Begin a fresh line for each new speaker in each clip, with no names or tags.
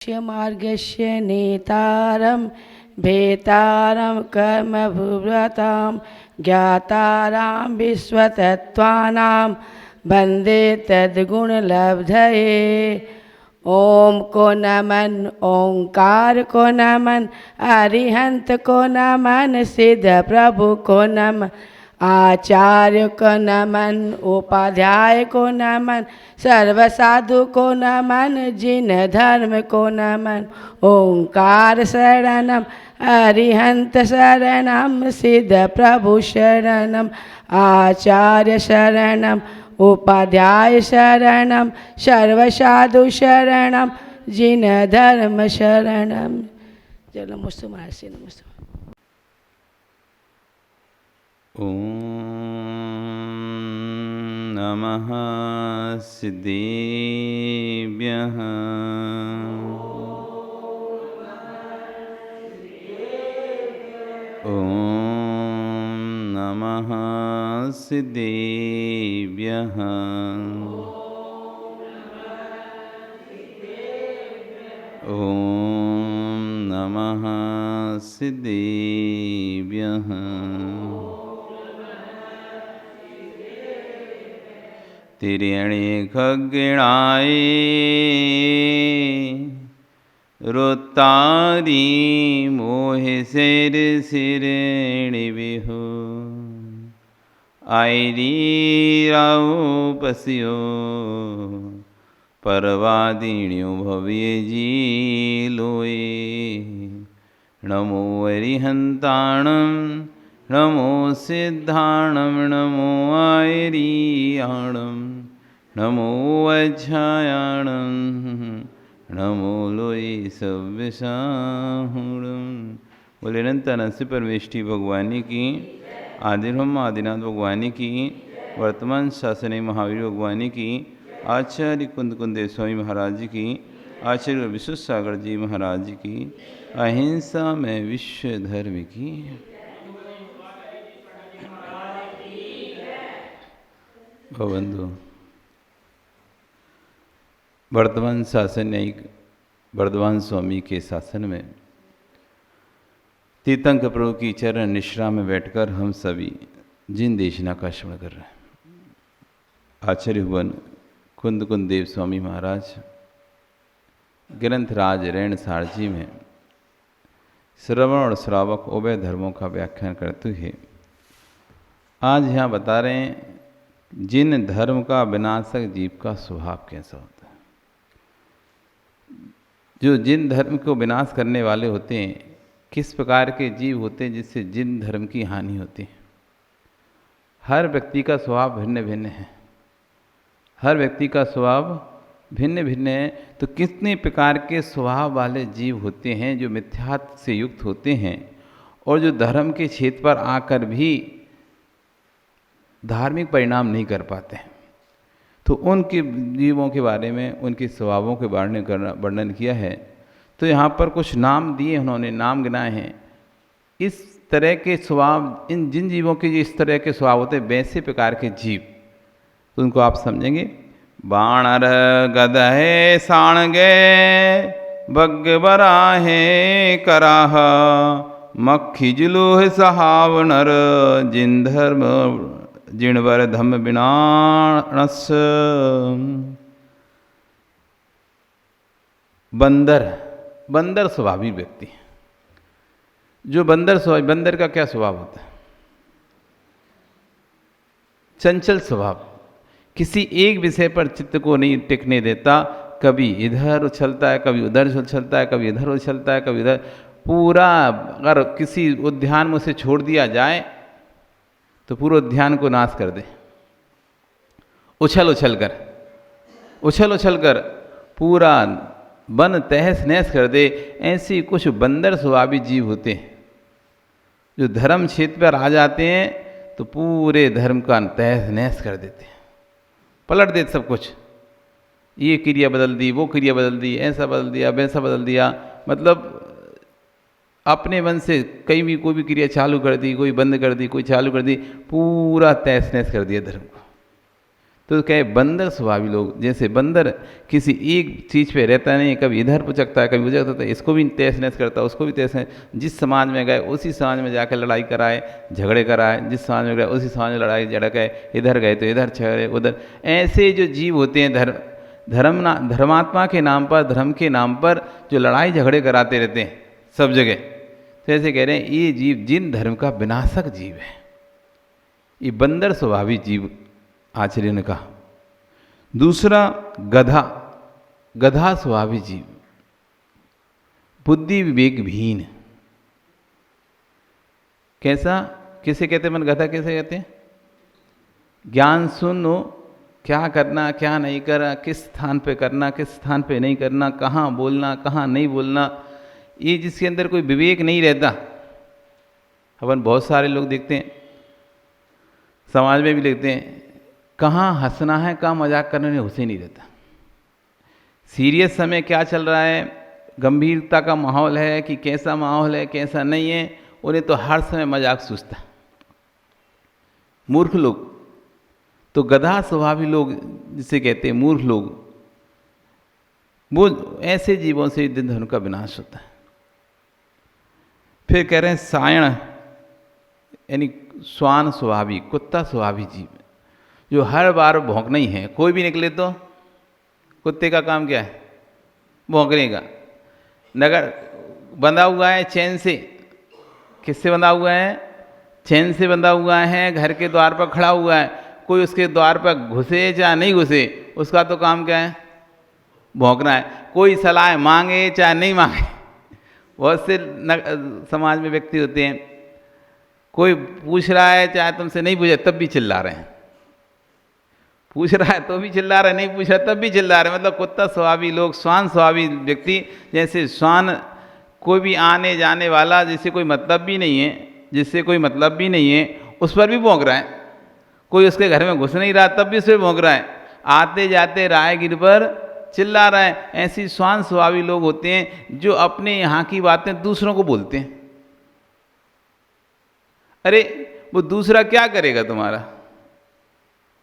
मार्गस्य नेतारं भेतारं कर्मभुव्रतां ज्ञातारां विश्वतत्त्वानां वन्दे तद्गुणलब्धये। ओम को नमन ओंकार को नमन अरिहंत को नमन सिद्ध प्रभु को नमन आचार्य को नमन उपाध्याय को नमन सर्वसाधु को नमन जिन धर्म को नमन। ओंकार शरणम अरिहंत शरणम सिद्ध प्रभु शरणम आचार्य शरणम उपाध्याय शरणम सर्वसाधु शरणम जिन धर्म शरणम। चलो मुस्तु महर्षि नमस्तु।
ओम नमः सिद्धेभ्यः। ओम नमः सिद्धेभ्यः। ओम नमः सिद्धेभ्यः। तिर्यणि खग्गिणाय रुतारी मोहे सिर सिरेणि बिहु आयरी राव पसियो परवादिण्यो भव्य जी लोए। नमो अरिहंताणं नमो सिद्धाणं नमो आयरीयाणं नमो अज्झायाणं नमो लोई सव्यसाहुणं। बोले अनंत अनंत परमेष्टि भगवानी की, आदिर्भम आदिनाथ भगवानी की, वर्तमान शासनी महावीर भगवानी की, आचार्य कुंद कुंदेव स्वामी महाराज जी की, आचार्य विश्व सागर जी महाराज जी की, अहिंसा में विश्व धर्म की। बंधु, वर्तमान शासन न्यायिक वर्धमान स्वामी के शासन में तीर्थंकर प्रभु की चरण निश्रा में बैठकर हम सभी जिन देशना का श्रवण कर रहे हैं। आचार्य भुवन कुंद कुंदेव स्वामी महाराज ग्रंथराज रैण सारजी में श्रवण और श्रावक उभय धर्मों का व्याख्यान करते हुए आज यहाँ बता रहे हैं जिन धर्म का विनाशक जीव का स्वभाव कैसा होता है। जो जिन धर्म को विनाश करने वाले होते हैं, किस प्रकार के जीव होते हैं जिससे जिन धर्म की हानि होती है। हर व्यक्ति का स्वभाव भिन्न भिन्न है, हर व्यक्ति का स्वभाव भिन्न भिन्न है। तो कितने प्रकार के स्वभाव वाले जीव होते हैं जो मिथ्यात्व से युक्त होते हैं और जो धर्म के क्षेत्र पर आकर भी धार्मिक परिणाम नहीं कर पाते हैं। तो उनके जीवों के बारे में, उनके स्वभावों के बारे में वर्णन किया है। तो यहाँ पर कुछ नाम दिए, उन्होंने नाम गिनाए हैं। इस तरह के स्वभाव, इन जिन जीवों के जो इस तरह के स्वभाव होते हैं, वैसे प्रकार के जीव, तो उनको आप समझेंगे। बाणर गदहे साणगे बग्गबराहे कराह मक्खी जुलूह सहावनर जिन धर्म जिणवर धम्म विनाश। बंदर, बंदर स्वभावी व्यक्ति। जो बंदर स्वभाव, बंदर का क्या स्वभाव होता है? चंचल स्वभाव, किसी एक विषय पर चित्त को नहीं टिकने देता। कभी इधर उछलता है, कभी उधर उछलता है, कभी इधर उछलता है, कभी इधर। पूरा अगर किसी उद्यान में उसे छोड़ दिया जाए तो पूरे उद्यान को नाश कर दे। उछल उछल कर पूरा वन तहस नहस कर दे। ऐसे कुछ बंदर स्वभावी जीव होते हैं जो धर्म क्षेत्र पर आ जाते हैं तो पूरे धर्म का तहस नहस कर देते हैं, पलट देते सब कुछ। ये क्रिया बदल दी, वो क्रिया बदल दी, ऐसा बदल दिया, वैसा बदल दिया। मतलब अपने मन से कहीं भी कोई भी क्रिया चालू कर दी, कोई बंद कर दी, कोई चालू कर दी, पूरा तहस नहस कर दिया धर्म को। तो कहे बंदर स्वभावी लोग, जैसे बंदर किसी एक चीज़ पे रहता नहीं, कभी इधर पुचकता है, कभी उधर होता है, इसको भी तहस नहस करता है, उसको भी तहस नहस। जिस समाज में गए उसी समाज में जाकर लड़ाई कराए, झगड़े कराए, जिस समाज में गए उसी समाज में लड़ाई झड़काए, इधर गए तो इधर झगड़े उधर। ऐसे जो जीव होते हैं धर्मात्मा के नाम पर, धर्म के नाम पर जो लड़ाई झगड़े कराते रहते हैं सब जगह, तो ऐसे कह रहे हैं ये जीव जिन धर्म का विनाशक जीव है, ये बंदर स्वभावी जीव आचार्य ने कहा। दूसरा गधा स्वभावी जीव, बुद्धि विवेक विहीन। कैसा, किसे कहते हैं मन गधा, कैसे कहते हैं? ज्ञान सुनो, क्या करना क्या नहीं करना, किस स्थान पे करना किस स्थान पे नहीं करना, कहाँ बोलना कहाँ नहीं बोलना, ये जिसके अंदर कोई विवेक नहीं रहता। अपन बहुत सारे लोग देखते हैं, समाज में भी देखते हैं, कहाँ हंसना है कहाँ मजाक करने में होश ही नहीं रहता। सीरियस समय क्या चल रहा है, गंभीरता का माहौल है कि कैसा माहौल है कैसा नहीं है, उन्हें तो हर समय मजाक सूझता। मूर्ख लोग तो गधा स्वभावी लोग जिसे कहते हैं मूर्ख लोग, वो ऐसे जीवों से दिन धर्म का विनाश होता है। फिर कह रहे हैं सायण यानी श्वान स्वभावी, कुत्ता स्वभावी जीव, जो हर बार भौंकना ही है। कोई भी निकले तो कुत्ते का काम क्या है? भौंकने का। नगर बंधा हुआ है चैन से, किससे बंधा हुआ है? चैन से बंधा हुआ है, घर के द्वार पर खड़ा हुआ है, कोई उसके द्वार पर घुसे चाहे नहीं घुसे, उसका तो काम क्या है? भौंकना है। कोई सलाह मांगे चाहे नहीं मांगे, बहुत से समाज में व्यक्ति होते हैं, कोई पूछ रहा है चाहे तुमसे नहीं पूछे तब भी चिल्ला रहे हैं, पूछ रहा है तो भी चिल्ला रहे, नहीं पूछ रहा तब भी चिल्ला रहे। मतलब कुत्ता स्वभावी लोग, श्वान स्वभावी व्यक्ति, जैसे श्वान कोई भी आने जाने वाला जिससे कोई मतलब भी नहीं है, जिससे कोई मतलब भी नहीं है उस पर भी भौंक रहा है। कोई उसके घर में घुस नहीं रहा तब भी उस पर भौंक रहा है, आते जाते राहगीर पर चिल्ला रहा है। ऐसी श्वान स्वभावी लोग होते हैं जो अपने यहाँ की बातें दूसरों को बोलते हैं। अरे वो दूसरा क्या करेगा तुम्हारा,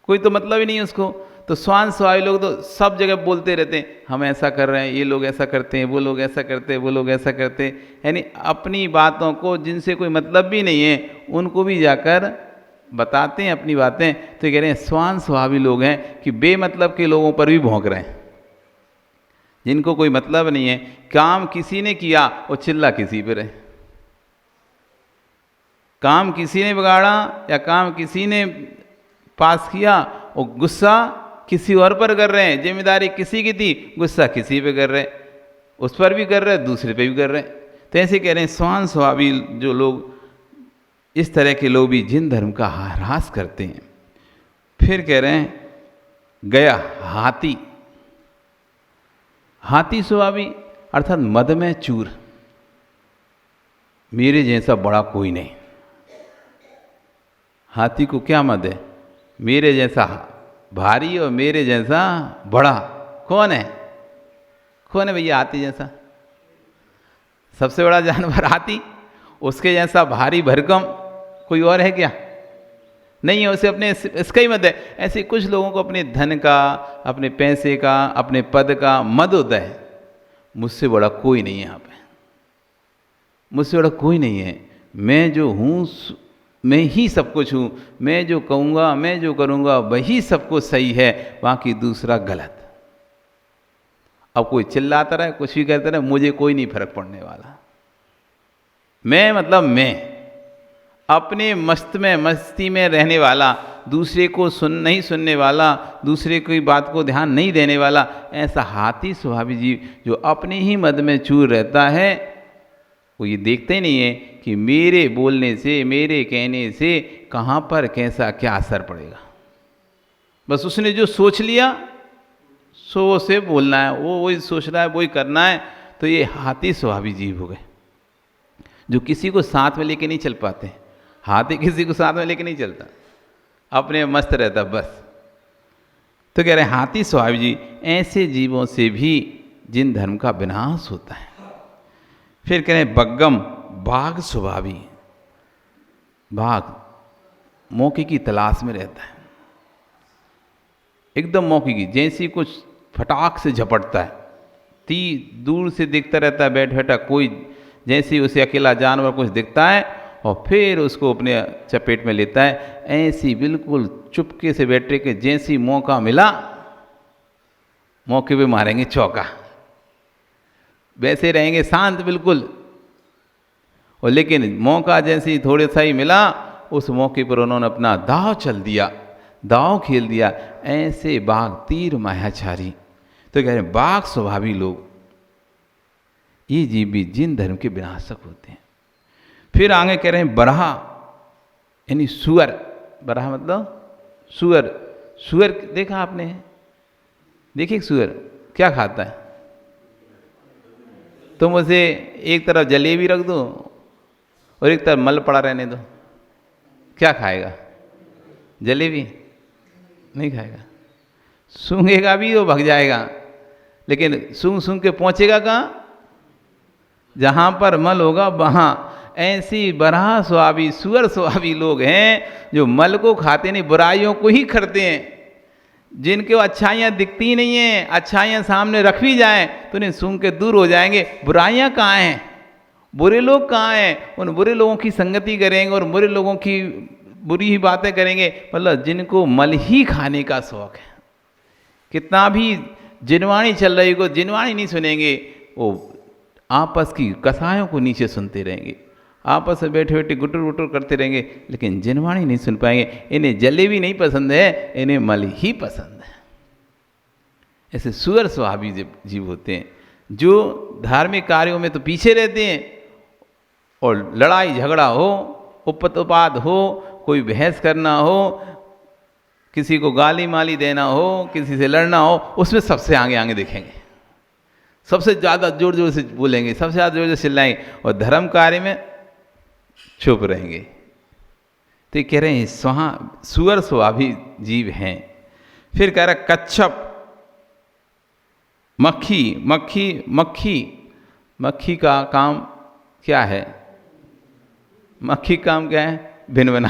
कोई तो मतलब ही नहीं है उसको। तो श्वान स्वभावी लोग तो सब जगह बोलते रहते हैं, हम ऐसा कर रहे हैं, ये लोग ऐसा करते हैं, वो लोग ऐसा करते हैं, वो लोग ऐसा करते हैं, यानी अपनी बातों को जिनसे कोई मतलब भी नहीं है उनको भी जाकर बताते हैं अपनी बातें। तो कह रहे हैं श्वान स्वभावी लोग हैं कि बेमतलब के लोगों पर भी भौंक रहे हैं, जिनको कोई मतलब नहीं है। काम किसी ने किया वो चिल्ला किसी पे रहे, काम किसी ने बिगाड़ा या काम किसी ने पास किया वो गुस्सा किसी और पर कर रहे हैं। जिम्मेदारी किसी की थी, गुस्सा किसी पे कर रहे, उस पर भी कर रहे, दूसरे पे भी कर रहे। तो ऐसे कह रहे हैं श्वान स्वभावी जो लोग, इस तरह के लोग भी जिन धर्म का ह्रास करते हैं। फिर कह रहे हैं गया हाथी, हाथी स्वभावी अर्थात मद में चूर, मेरे जैसा बड़ा कोई नहीं। हाथी को क्या मद है? मेरे जैसा भारी और मेरे जैसा बड़ा कौन है? कौन है भैया हाथी जैसा? सबसे बड़ा जानवर हाथी, उसके जैसा भारी भरकम कोई और है क्या? नहीं है। उसे अपने इसका ही मद है। ऐसे कुछ लोगों को अपने धन का, अपने पैसे का, अपने पद का मद होता है। मुझसे बड़ा कोई नहीं है यहाँ पे, मुझसे बड़ा कोई नहीं है, मैं जो हूँ मैं ही सब कुछ हूँ, मैं जो कहूँगा मैं जो करूँगा वही सब कुछ सही है, बाकी दूसरा गलत। अब कोई चिल्लाता रहे कुछ भी कहता रहे, मुझे कोई नहीं फर्क पड़ने वाला। मैं मतलब मैं अपने मस्ती में रहने वाला, दूसरे को नहीं सुनने वाला, दूसरे की बात को ध्यान नहीं देने वाला, ऐसा हाथी स्वभावी जीव जो अपने ही मद में चूर रहता है, वो ये देखते ही नहीं है कि मेरे बोलने से, मेरे कहने से कहाँ पर कैसा क्या असर पड़ेगा। बस उसने जो सोच लिया सो से बोलना है, वो वही सोच रहा है, वही करना है। तो ये हाथी स्वभावी जीव हो गए जो किसी को साथ में लेके नहीं चल पाते। हाथी किसी को साथ में लेके नहीं चलता, अपने मस्त रहता बस। तो कह रहे हैं हाथी स्वभावी जी, ऐसे जीवों से भी जिन धर्म का विनाश होता है। फिर कह रहे हैं बग्गम, बाघ स्वभावी, बाघ मौके की तलाश में रहता है। एकदम मौके की, जैसी कुछ फटाक से झपटता है, दूर से देखता रहता है बैठ बैठा कोई, जैसे उसे अकेला जानवर कुछ दिखता है और फिर उसको अपने चपेट में लेता है। ऐसी बिल्कुल चुपके से बैठे के जैसी मौका मिला मौके पे मारेंगे चौका, वैसे रहेंगे शांत बिल्कुल। और लेकिन मौका जैसे ही थोड़े सा ही मिला उस मौके पर उन्होंने अपना दाव चल दिया, दाव खेल दिया। ऐसे बाघ तीर मायाचारी, तो कह रहे हैं बाघ स्वभावी लोग, ये जीव भी जिन धर्म के विनाशक होते हैं। फिर आगे कह रहे हैं बरहा यानी सुअर, बरहा मतलब सुअर। सुअर देखा आपने, देखिए सुअर क्या खाता है, तुम उसे एक तरफ जलेबी रख दो और एक तरफ मल पड़ा रहने दो, क्या खाएगा? जलेबी नहीं खाएगा, सूंघेगा भी वो भग जाएगा, लेकिन सूंघ सूंघ के पहुंचेगा कहाँ? जहाँ पर मल होगा वहाँ। ऐसी बरहा स्वाभी सुअर स्वाभी लोग हैं जो मल को खाते नहीं, बुराइयों को ही करते हैं। जिनके अच्छाइयाँ दिखती ही नहीं हैं, अच्छाइयाँ सामने रख भी जाएं तो उन्हें सूंघ के दूर हो जाएंगे। बुराइयाँ कहाँ हैं, बुरे लोग कहाँ हैं? उन बुरे लोगों की संगति करेंगे और बुरे लोगों की बुरी ही बातें करेंगे। मतलब जिनको मल ही खाने का शौक है, कितना भी जिनवाणी चल रही हो जिनवाणी नहीं सुनेंगे, वो आपस की कसायों को नीचे सुनते रहेंगे, आपस में बैठे बैठे गुटर गुटर करते रहेंगे, लेकिन जिनवाणी नहीं सुन पाएंगे। इन्हें जलेबी नहीं पसंद है, इन्हें मल ही पसंद है। ऐसे सुअर स्वभावी जीव होते हैं जो धार्मिक कार्यों में तो पीछे रहते हैं, और लड़ाई झगड़ा हो, उपतपाद हो, कोई बहस करना हो, किसी को गाली माली देना हो, किसी से लड़ना हो, उसमें सबसे आगे आगे दिखेंगे, सबसे ज़्यादा जोर जोर से बोलेंगे, सबसे ज़्यादा जोर जोर से चिल्लाएंगे, और धर्म कार्य में चुप रहेंगे। तो ये कह रहे हैं सुअर स्वभावी जीव हैं। फिर कह रहा कच्छप, मक्खी मक्खी मक्खी मक्खी का काम क्या है? मक्खी काम क्या है? भिनभिना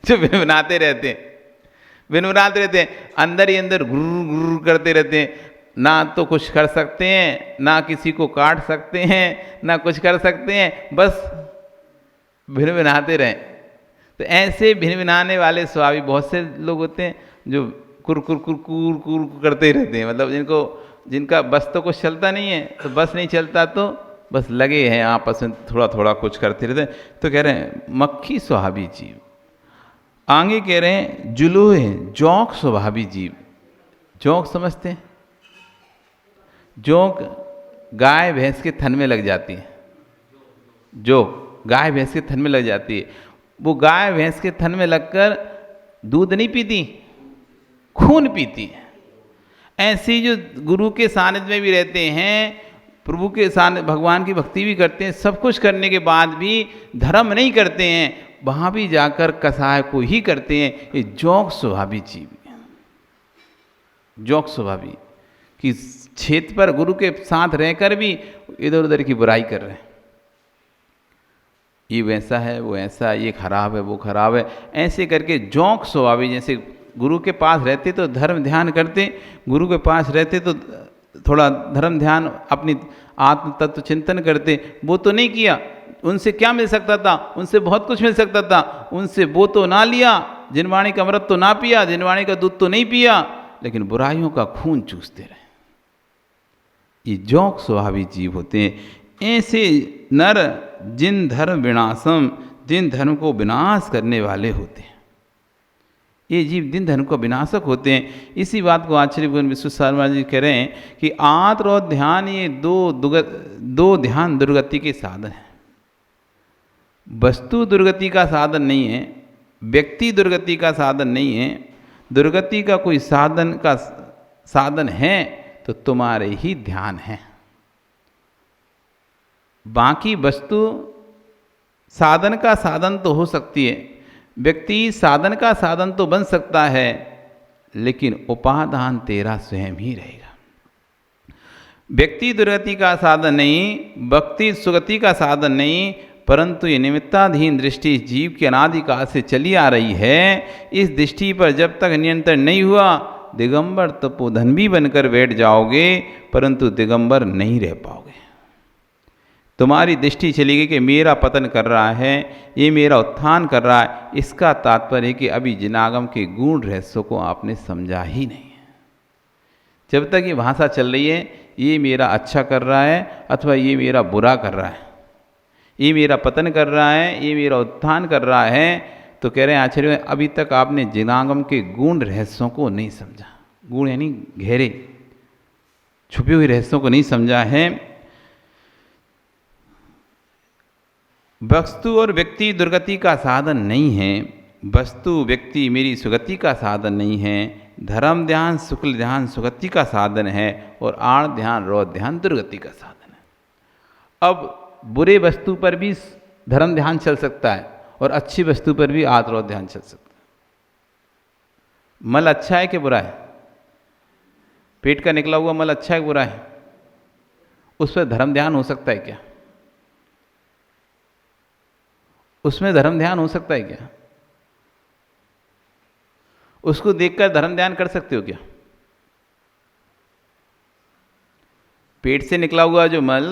जो भिनभिनाते रहते हैं, भिनभिनाते रहते हैं, अंदर ही अंदर गुर्र गुर्र करते रहते हैं। ना तो कुछ कर सकते हैं, ना किसी को काट सकते हैं, ना कुछ कर सकते हैं, बस भिनभिनाते रहें। तो ऐसे भिनभिनाने वाले स्वाभाविक बहुत से लोग होते हैं जो कुर कुर कुर कुर कुर करते ही रहते हैं। मतलब जिनका बस तो कुछ चलता नहीं है, तो बस नहीं चलता तो बस लगे हैं आपस में थोड़ा थोड़ा कुछ करते रहते हैं। तो कह रहे हैं मक्खी स्वभावी जीव। आगे कह रहे हैं जुलूहे जोंक स्वभावी जीव। जोंक समझते हैं? जोंक गाय भैंस के थन में लग जाती है, जो गाय भैंस के थन में लग जाती है, वो गाय भैंस के थन में लगकर दूध नहीं पीती, खून पीती है। ऐसी जो गुरु के सानिध्य में भी रहते हैं, प्रभु के सानिध्य, भगवान की भक्ति भी करते हैं, सब कुछ करने के बाद भी धर्म नहीं करते हैं, वहाँ भी जाकर कसाय को ही करते हैं। ये जोंक स्वभावी जीव है। जोंक स्वभावी कि क्षेत्र पर गुरु के साथ रहकर भी इधर उधर की बुराई कर रहे हैं, ये वैसा है, वो ऐसा, ये खराब है, वो खराब है, ऐसे करके जोंक स्वभावी। जैसे गुरु के पास रहते तो धर्म ध्यान करते, गुरु के पास रहते तो थोड़ा धर्म ध्यान अपनी आत्म तत्व चिंतन करते, वो तो नहीं किया। उनसे क्या मिल सकता था? उनसे बहुत कुछ मिल सकता था, उनसे वो तो ना लिया, जिनवाणी का अमृत तो ना पिया, जिनवाणी का दूध तो नहीं पिया, लेकिन बुराइयों का खून चूसते रहे। ये जोंक स्वभावी जीव होते हैं। ऐसे नर जिन धर्म विनाशम, जिन धर्म को विनाश करने वाले होते हैं, ये जीव जिन धर्म को विनाशक होते हैं। इसी बात को आचार्य विश्व शर्मा जी कह रहे हैं कि आत्र और ध्यान ये दो ध्यान दुर्गति के साधन हैं। वस्तु दुर्गति का साधन नहीं है, व्यक्ति दुर्गति का साधन नहीं है। दुर्गति का कोई साधन है तो तुम्हारे ही ध्यान है। बाकी वस्तु साधन का साधन तो हो सकती है, व्यक्ति साधन का साधन तो बन सकता है, लेकिन उपादान तेरा स्वयं ही रहेगा। व्यक्ति दुर्गति का साधन नहीं, भक्ति सुगति का साधन नहीं, परंतु ये निमित्ताधीन दृष्टि जीव के अनादिकाल से चली आ रही है। इस दृष्टि पर जब तक नियंत्रण नहीं हुआ, दिगंबर तपोधन भी बनकर बैठ जाओगे, परंतु दिगंबर नहीं रह पाओगे। तुम्हारी दृष्टि चली गई कि मेरा पतन कर रहा है, ये मेरा उत्थान कर रहा है। इसका तात्पर्य है कि अभी जिनागम के गूढ़ रहस्यों को आपने समझा ही नहीं है। जब तक ये भाषा चल रही है, ये मेरा अच्छा कर रहा है अथवा ये मेरा बुरा कर रहा है, ये मेरा पतन कर रहा है, ये मेरा उत्थान कर रहा है, तो कह रहे हैं आचार्य अभी तक आपने जिनागम के गूढ़ रहस्यों को नहीं समझा। गूढ़ यानी गहरे छुपे हुए रहस्यों को नहीं समझा है। वस्तु और व्यक्ति दुर्गति का साधन नहीं है, वस्तु व्यक्ति मेरी सुगति का साधन नहीं है। धर्म ध्यान शुक्ल ध्यान सुगति का साधन है और आण ध्यान रौद्र ध्यान दुर्गति का साधन है। अब बुरे वस्तु पर भी धर्म ध्यान चल सकता है और अच्छी वस्तु पर भी आद रौद्र ध्यान चल सकता है। मल अच्छा है कि बुरा है? पेट का निकला हुआ मल अच्छा है कि बुरा है? उस पर धर्म ध्यान हो सकता है क्या? उसमें धर्म ध्यान हो सकता है क्या? उसको देखकर धर्म ध्यान कर सकते हो क्या? पेट से निकला हुआ जो मल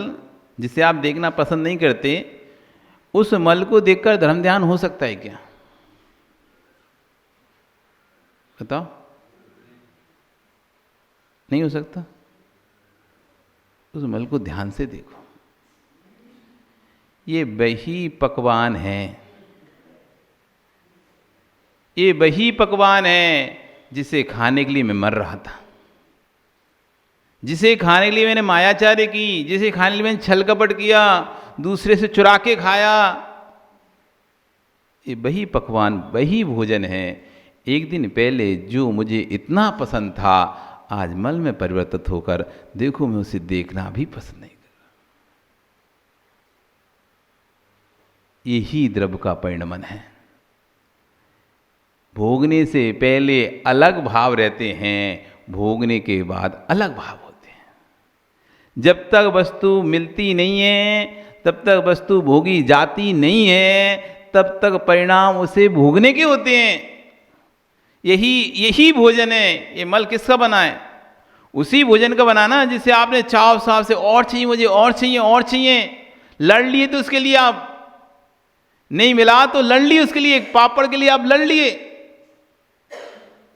जिसे आप देखना पसंद नहीं करते, उस मल को देखकर धर्म ध्यान हो सकता है क्या? बताओ। नहीं हो सकता। उस मल को ध्यान से देखो, ये वही पकवान है, ये वही पकवान है जिसे खाने के लिए मैं मर रहा था, जिसे खाने के लिए मैंने मायाचार्य की, जिसे खाने के लिए मैंने छल कपट किया, दूसरे से चुरा के खाया। ये वही पकवान, वही भोजन है। एक दिन पहले जो मुझे इतना पसंद था, आज मल में परिवर्तित होकर देखो मैं उसे देखना भी पसंद नहीं कर रहा। यही द्रव्य का परिणमन है। भोगने से पहले अलग भाव रहते हैं, भोगने के बाद अलग भाव होते हैं। जब तक वस्तु मिलती नहीं है, तब तक वस्तु भोगी जाती नहीं है, तब तक परिणाम उसे भोगने के होते हैं। यही भोजन है। ये मल किसका बना है? उसी भोजन का बनाना जिसे आपने चाव साव से और चाहिए, मुझे और चाहिए, और चाहिए, लड़ लिए तो उसके लिए आप, नहीं मिला तो लड़ लिए उसके लिए, एक पापड़ के लिए आप लड़ लिए।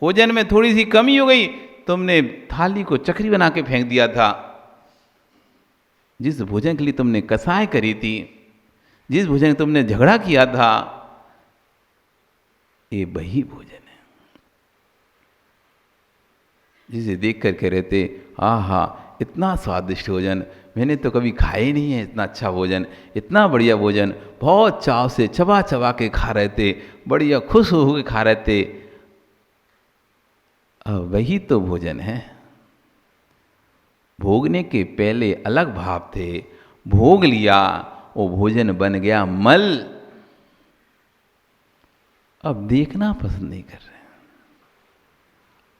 भोजन में थोड़ी सी कमी हो गई, तुमने थाली को चक्री बना के फेंक दिया था। जिस भोजन के लिए तुमने कसाय करी थी, जिस भोजन के तुमने झगड़ा किया था, ये वही भोजन है जिसे देख करके रहते, आहा इतना स्वादिष्ट भोजन मैंने तो कभी खाया ही नहीं है, इतना अच्छा भोजन, इतना बढ़िया भोजन, बहुत चाव से चबा चबा के खा रहे थे, बढ़िया खुश हो के खा रहे थे। वही तो भोजन है। भोगने के पहले अलग भाव थे, भोग लिया, वो भोजन बन गया मल। अब देखना पसंद नहीं कर रहे,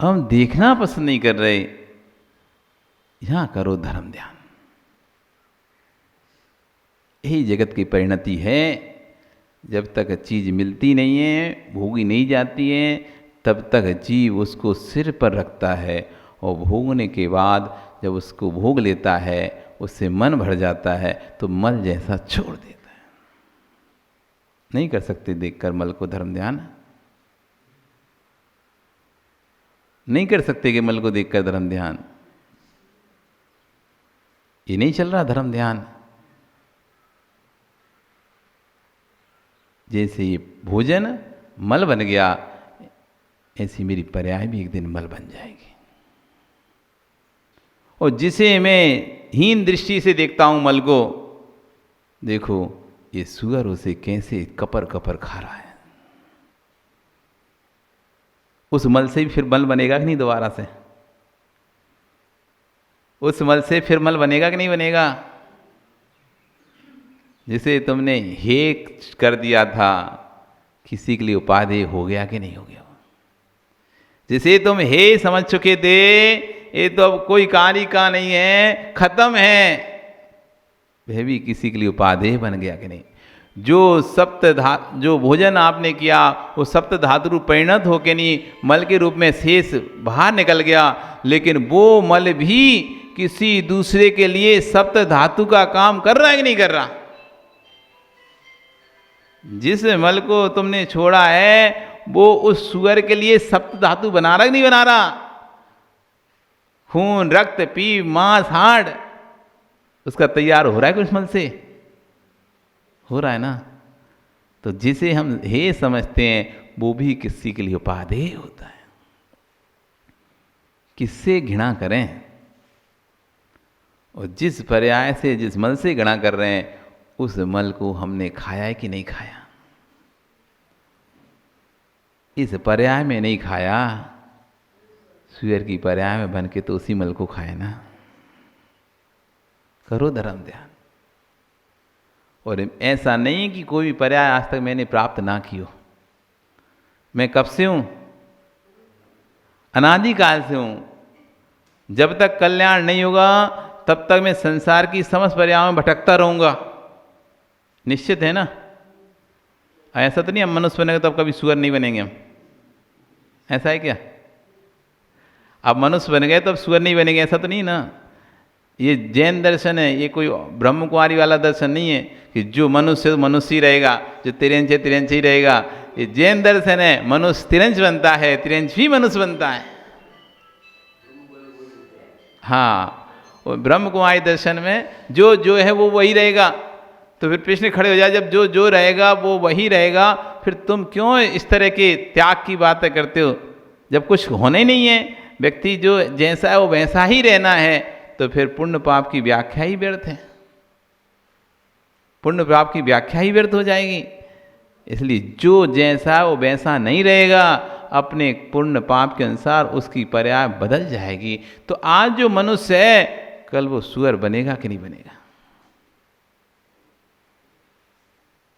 हम देखना पसंद नहीं कर रहे। यहां करो धर्म ध्यान। यही जगत की परिणति है। जब तक चीज मिलती नहीं है, भोगी नहीं जाती है, तब तक जीव उसको सिर पर रखता है, और भोगने के बाद जब उसको भोग लेता है, उससे मन भर जाता है, तो मल जैसा छोड़ देता है। नहीं कर सकते देखकर मल को धर्म ध्यान, नहीं कर सकते कि मल को देखकर धर्म ध्यान। ये नहीं चल रहा धर्म ध्यान। जैसे ये भोजन मल बन गया, ऐसी मेरी पर्याय भी एक दिन मल बन जाएगी। और जिसे मैं हीन दृष्टि से देखता हूं मल को, देखो ये सुअर उसे कैसे कपर कपर खा रहा है। उस मल से भी फिर मल बनेगा कि नहीं दोबारा से? उस मल से फिर मल बनेगा कि नहीं बनेगा? जिसे तुमने हे कर दिया था, किसी के लिए उपादेय हो गया कि नहीं हो गया? जिसे तुम हे समझ चुके थे, ये तो अब कोई कार्य का नहीं है, खत्म है, वह भी किसी के लिए उपादेय बन गया कि नहीं? जो भोजन आपने किया वो सप्त धातु रूप परिणत होके नहीं मल के रूप में शेष बाहर निकल गया, लेकिन वो मल भी किसी दूसरे के लिए सप्त धातु का काम कर रहा है कि नहीं कर रहा? जिस मल को तुमने छोड़ा है वो उस सुअर के लिए सप्त धातु बना रहा है कि नहीं बना रहा? खून, रक्त, पीप, मांस, हाड़ उसका तैयार हो रहा है कुछ मल से? हो रहा है ना। तो जिसे हम हे समझते हैं वो भी किसी के लिए उपादेय होता है। किससे घृणा करें? और जिस पर्याय से, जिस मल से घृणा कर रहे हैं उस मल को हमने खाया है कि नहीं खाया? इस पर्याय में नहीं खाया, सुअर की पर्याय में बन के तो उसी मल को खाए ना। करो धर्म ध्यान। और ऐसा नहीं कि कोई भी पर्याय आज तक मैंने प्राप्त ना की हो। मैं कब से हूं? अनादिकाल से हूं। जब तक कल्याण नहीं होगा तब तक मैं संसार की समस्त पर्यायों में भटकता रहूंगा। निश्चित है ना। ऐसा तो नहीं हम मनुष्य बनेंगे तो अब कभी सुअर नहीं बनेंगे हम, ऐसा है क्या? अब मनुष्य बन गए तो अब सुअर नहीं बनेंगे, ऐसा तो नहीं ना। ये जैन दर्शन है, ये कोई ब्रह्म कुमारी वाला दर्शन नहीं है कि जो मनुष्य तो मनुष्य ही रहेगा, जो तिरंच है तिरंच ही रहेगा। ये जैन दर्शन है, मनुष्य तिरंच बनता है, तिरंच भी मनुष्य बनता है। हाँ, ब्रह्म कुमारी दर्शन में जो है वो वही रहेगा। तो फिर प्रश्न खड़े हो जाए, जब जो रहेगा वो वही रहेगा, फिर तुम क्यों इस तरह के त्याग की बातें करते हो? जब कुछ होना ही नहीं है, व्यक्ति जो जैसा है वो वैसा ही रहना है, तो फिर पुण्य पाप की व्याख्या ही व्यर्थ है। पुण्य पाप की व्याख्या ही व्यर्थ हो जाएगी। इसलिए जो जैसा है वो वैसा नहीं रहेगा, अपने पुण्य पाप के अनुसार उसकी पर्याय बदल जाएगी। तो आज जो मनुष्य है कल वो सुअर बनेगा कि नहीं बनेगा?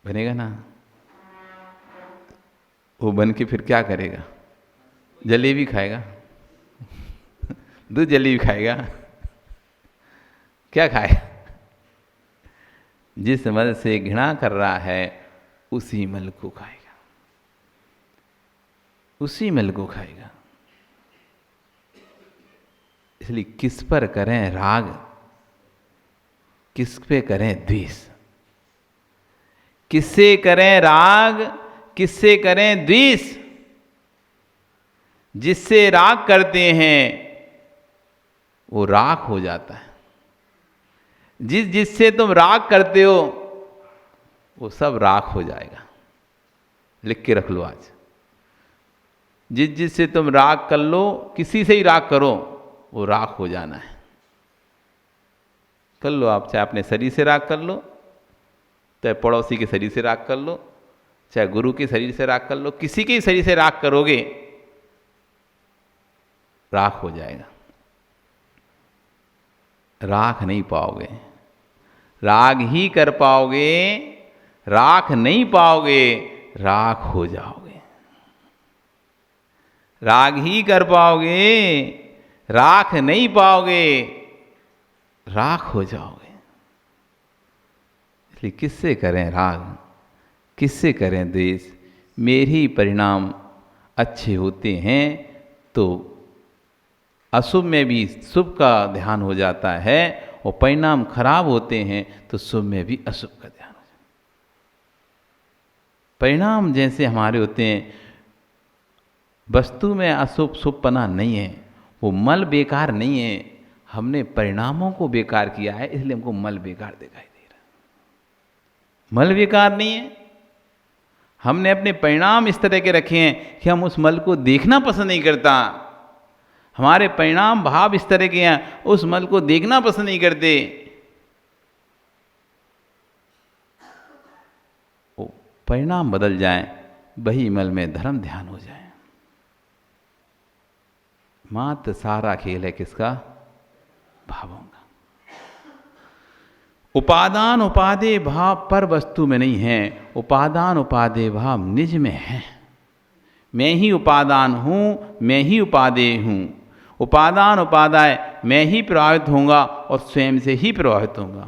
बनेगा ना। वो बन के फिर क्या करेगा? जलेबी खाएगा, दूध जलेबी खाएगा, क्या खाएगा? जिस मल से घृणा कर रहा है उसी मल को खाएगा, उसी मल को खाएगा। इसलिए किस पर करें राग, किस पे करें द्वेष? किससे करें राग, किससे करें द्वेष? जिससे राग करते हैं वो राख हो जाता है। जिससे तुम राग करते हो वो सब राख हो जाएगा। लिख के रख लो आज। जिससे तुम राग कर लो, किसी से ही राग करो, वो राख हो जाना है। कर लो आप, चाहे अपने शरीर से राग कर लो, चाहे पड़ोसी के शरीर से राग कर लो, चाहे गुरु के शरीर से राग कर लो, किसी के शरीर से राग करोगे राख हो जाएगा। राख नहीं पाओगे, राग ही कर पाओगे, राख नहीं पाओगे, राख हो जाओगे। राग ही कर पाओगे, राख नहीं पाओगे, राख हो जाओगे। इसलिए किससे करें राग, किससे करें द्वेष? मेरे ही परिणाम अच्छे होते हैं तो अशुभ में भी शुभ का ध्यान हो जाता है, और परिणाम खराब होते हैं तो शुभ में भी अशुभ का ध्यान हो जाता है। परिणाम जैसे हमारे होते हैं, वस्तु में अशुभ शुभपना नहीं है, वो मल बेकार नहीं है, हमने परिणामों को बेकार किया है, इसलिए हमको मल बेकार दिखाई दे रहा है। मल बेकार नहीं है, हमने अपने परिणाम इस तरह के रखे हैं कि हम उस मल को देखना पसंद नहीं करता। हमारे परिणाम भाव इस तरह के हैं, उस मल को देखना पसंद नहीं करते। वो परिणाम बदल जाएं, वही मल में धर्म ध्यान हो जाए। मात्र सारा खेल है किसका? भावों का। उपादान उपादेय भाव पर वस्तु में नहीं है, उपादान उपादेय भाव निज में है। मैं ही उपादान हूं, मैं ही उपादेय हूं। उपादान उपादाय मैं ही प्रभावित होऊंगा और स्वयं से ही प्रभावित होऊंगा।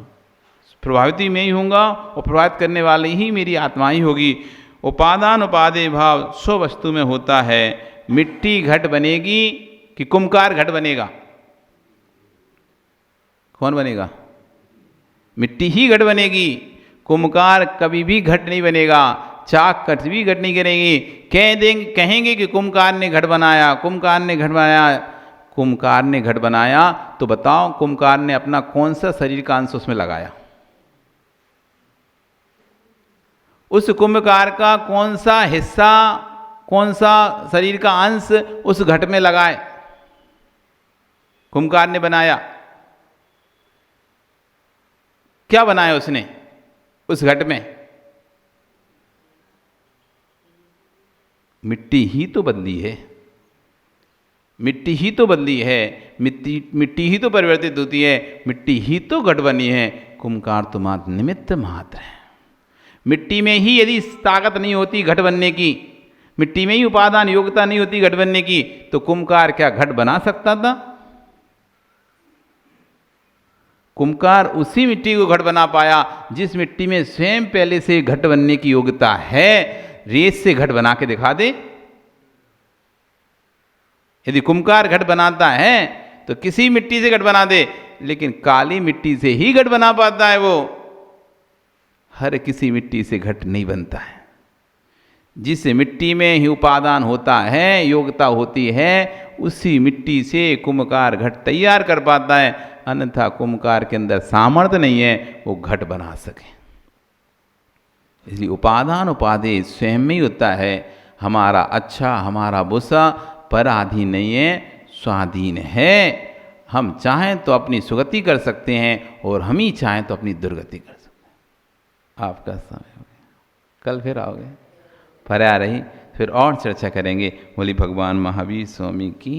प्रभावित ही मैं ही होऊंगा और प्रभावित करने वाली ही मेरी आत्मा ही होगी। उपादान उपादेय भाव स्व वस्तु में होता है। मिट्टी घट बनेगी कि कुम्भकार घट बनेगा? कौन बनेगा? मिट्टी ही घट बनेगी। कुम्भकार कभी भी घट नहीं बनेगा, चाक कभी भी घट नहीं करेगी। कहेंगे कि कुम्भकार ने घट बनाया, कुम्भकार ने घट बनाया। कुम्भकार ने घट बनाया तो बताओ कुम्भकार ने अपना कौन सा शरीर का अंश उसमें लगाया? उस कुम्भकार का कौन सा हिस्सा, कौन सा शरीर का अंश उस घट में लगाए? कुम्भकार ने बनाया, क्या बनाया उसने उस घट में? मिट्टी ही तो बदली है, मिट्टी ही तो बदली है, मिट्टी ही तो परिवर्तित होती है, मिट्टी ही तो घट बनी है। कुम्भकार तो मात्र निमित्त मात्र है। मिट्टी में ही यदि ताकत नहीं होती घट बनने की, मिट्टी में ही उपादान योग्यता नहीं होती घट बनने की, तो कुम्भकार क्या घट बना सकता था? कुम्भकार उसी मिट्टी को घट बना पाया जिस मिट्टी में स्वयं पहले से घट बनने की योग्यता है। रेत से घट बना के दिखा दे। यदि कुम्भकार घट बनाता है तो किसी मिट्टी से घट बना दे, लेकिन काली मिट्टी से ही घट बना पाता है वो। हर किसी मिट्टी से घट नहीं बनता है। जिस मिट्टी में ही उपादान होता है, योग्यता होती है, उसी मिट्टी से कुम्भकार घट तैयार कर पाता है। अन्यथा कुम्भकार के अंदर सामर्थ्य नहीं है वो घट बना सके। इसलिए उपादान उपादेय स्वयं में ही होता है। हमारा अच्छा हमारा बुरा पराधीन नहीं है, स्वाधीन है। हम चाहें तो अपनी सुगति कर सकते हैं और हम ही चाहें तो अपनी दुर्गति कर सकते हैं। आपका समय हो गया, कल फिर आओगे, पर आ रही फिर और चर्चा करेंगे। बोली भगवान महावीर स्वामी की।